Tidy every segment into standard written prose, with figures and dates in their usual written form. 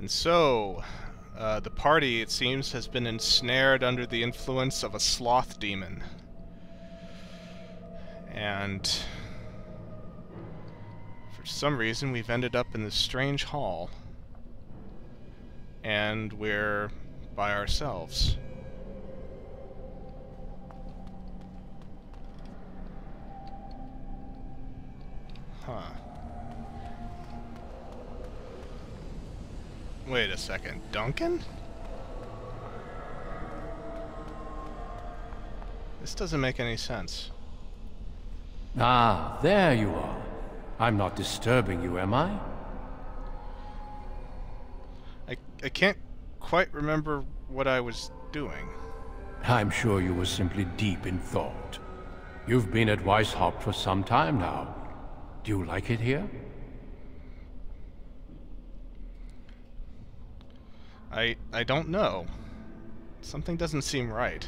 And so, the party, it seems, has been ensnared under the influence of a sloth demon. And for some reason, we've ended up in this strange hall. And we're by ourselves. Huh. Wait a second, Duncan? This doesn't make any sense. Ah, there you are. I'm not disturbing you, am I? I can't quite remember what I was doing. I'm sure you were simply deep in thought. You've been at Weishaupt for some time now. Do you like it here? I don't know. Something doesn't seem right.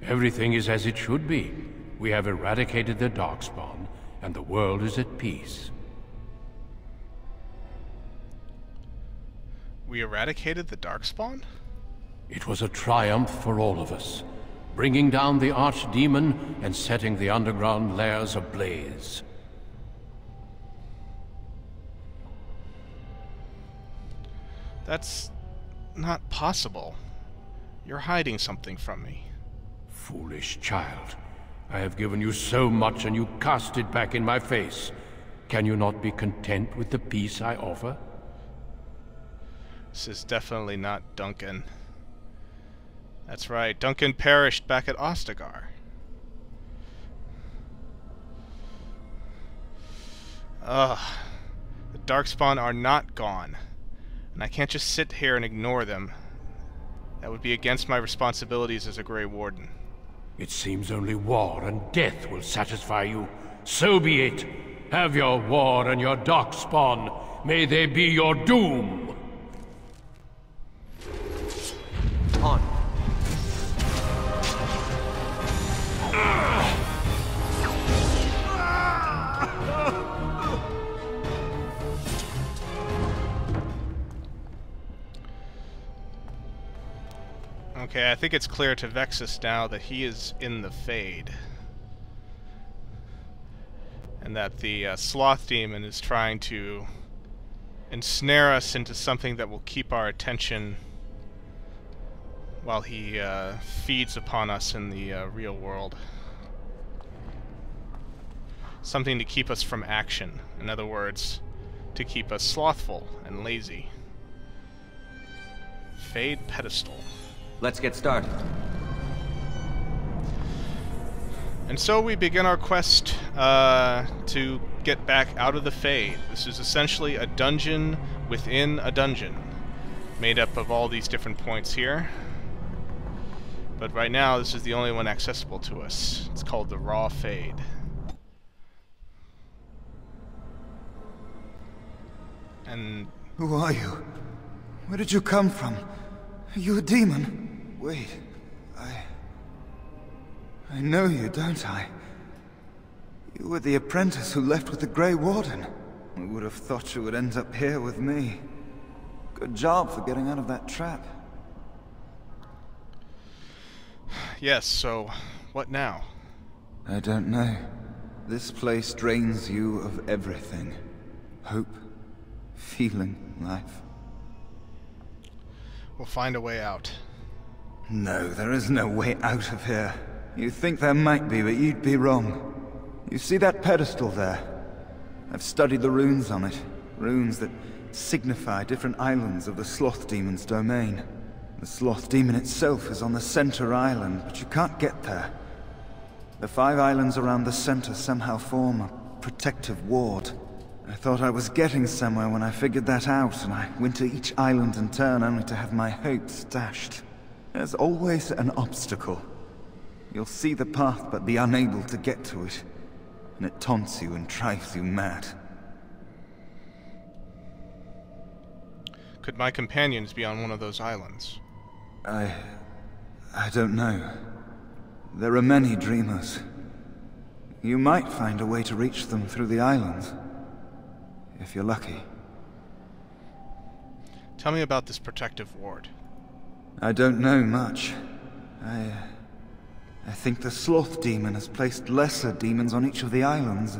Everything is as it should be. We have eradicated the Darkspawn, and the world is at peace. We eradicated the Darkspawn? It was a triumph for all of us, bringing down the Archdemon and setting the underground lairs ablaze. That's not possible. You're hiding something from me. Foolish child. I have given you so much and you cast it back in my face. Can you not be content with the peace I offer? This is definitely not Duncan. That's right, Duncan perished back at Ostagar. Ugh. The Darkspawn are not gone. And I can't just sit here and ignore them. That would be against my responsibilities as a Grey Warden. It seems only war and death will satisfy you. So be it. Have your war and your Darkspawn. May they be your doom. On. Okay, I think it's clear to Vexus now that he is in the Fade. And that the Sloth Demon is trying to ensnare us into something that will keep our attention while he feeds upon us in the real world. Something to keep us from action. In other words, to keep us slothful and lazy. Fade Pedestal. Let's get started. And so we begin our quest to get back out of the Fade. This is essentially a dungeon within a dungeon, made up of all these different points here. But right now, this is the only one accessible to us. It's called the Raw Fade. And... Who are you? Where did you come from? Are you a demon? Wait, I know you, don't I? You were the apprentice who left with the Grey Warden. I would have thought you would end up here with me. Good job for getting out of that trap. yes, so what now? I don't know. This place drains you of everything. Hope, feeling, life. We'll find a way out. No, there is no way out of here. You think there might be, but you'd be wrong. You see that pedestal there? I've studied the runes on it. Runes that signify different islands of the Sloth Demon's domain. The Sloth Demon itself is on the center island, but you can't get there. The 5 islands around the center somehow form a protective ward. I thought I was getting somewhere when I figured that out, and I went to each island in turn only to have my hopes dashed. There's always an obstacle. You'll see the path but be unable to get to it, and it taunts you and drives you mad. Could my companions be on one of those islands? I don't know. There are many dreamers. You might find a way to reach them through the islands. If you're lucky. Tell me about this protective ward. I don't know much. I think the Sloth demon has placed lesser demons on each of the islands.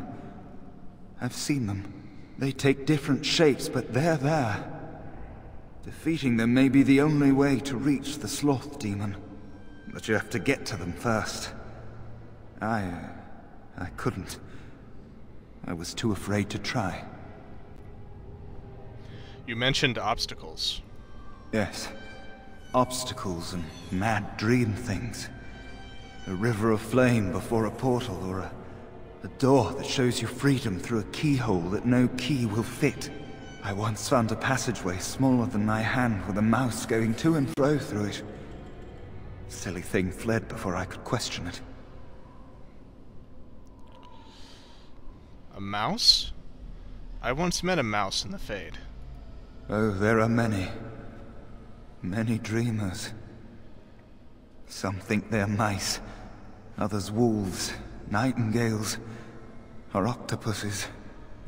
I've seen them. They take different shapes, but they're there. Defeating them may be the only way to reach the Sloth demon. But you have to get to them first. I couldn't. I was too afraid to try. You mentioned obstacles. Yes. Obstacles and mad dream things. A river of flame before a portal, or a door that shows you freedom through a keyhole that no key will fit. I once found a passageway smaller than my hand with a mouse going to and fro through it. Silly thing fled before I could question it. A mouse? I once met a mouse in the Fade. Oh, there are many. Many dreamers. Some think they're mice. Others wolves, nightingales, or octopuses.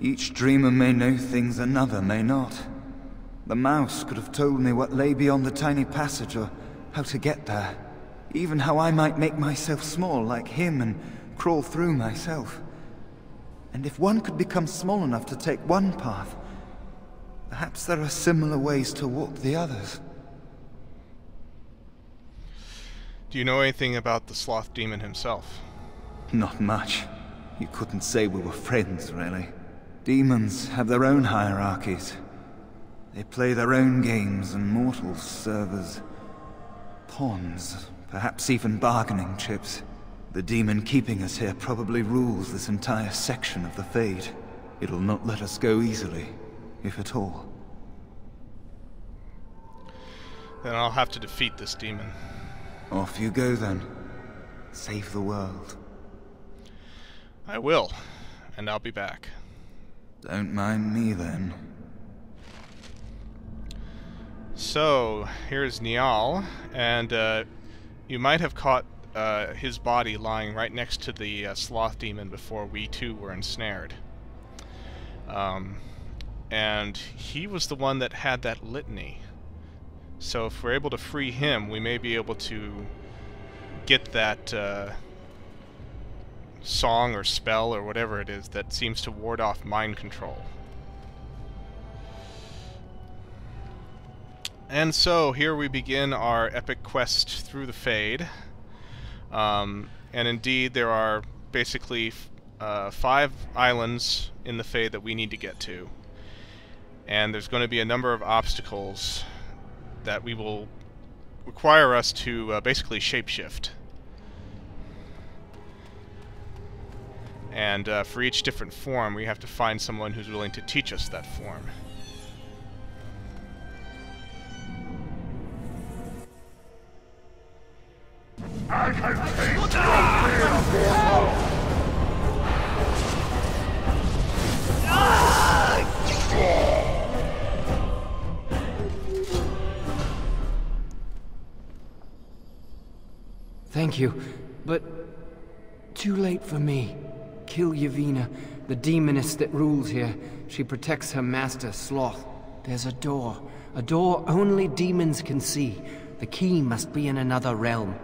Each dreamer may know things another may not. The mouse could have told me what lay beyond the tiny passage, or how to get there. Even how I might make myself small like him and crawl through myself. And if one could become small enough to take one path, perhaps there are similar ways to walk the others. Do you know anything about the Sloth demon himself? Not much. You couldn't say we were friends, really. Demons have their own hierarchies. They play their own games, and mortals serve as pawns, perhaps even bargaining chips. The demon keeping us here probably rules this entire section of the Fade. It'll not let us go easily, if at all. Then I'll have to defeat this demon. Off you go, then. Save the world. I will, and I'll be back. Don't mind me, then. So, here's Niall, and you might have caught his body lying right next to the Sloth demon before we too were ensnared. And he was the one that had that litany. So if we're able to free him, we may be able to get that song or spell or whatever it is that seems to ward off mind control. And so here we begin our epic quest through the Fade. And indeed there are basically 5 islands in the Fade that we need to get to. And there's going to be a number of obstacles that we will require us to basically shapeshift. And for each different form, we have to find someone who's willing to teach us that form. I can taste your fear. Thank you, but too late for me. Kill Yevina, the demoness that rules here. She protects her master, Sloth. There's a door only demons can see. The key must be in another realm.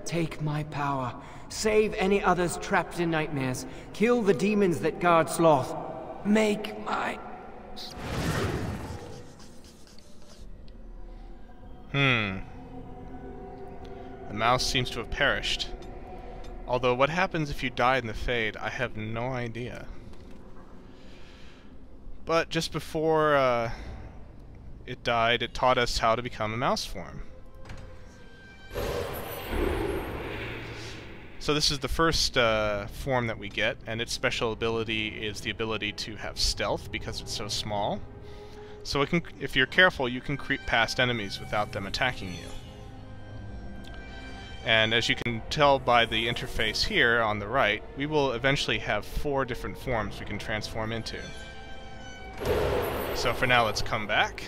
Take my power. Save any others trapped in nightmares. Kill the demons that guard Sloth. Make my... The mouse seems to have perished. Although what happens if you die in the Fade, I have no idea. But just before it died, it taught us how to become a mouse form. So this is the first form that we get, and its special ability is the ability to have stealth because it's so small. So it can, if you're careful, you can creep past enemies without them attacking you. And as you can tell by the interface here on the right, we will eventually have 4 different forms we can transform into. So for now, let's come back.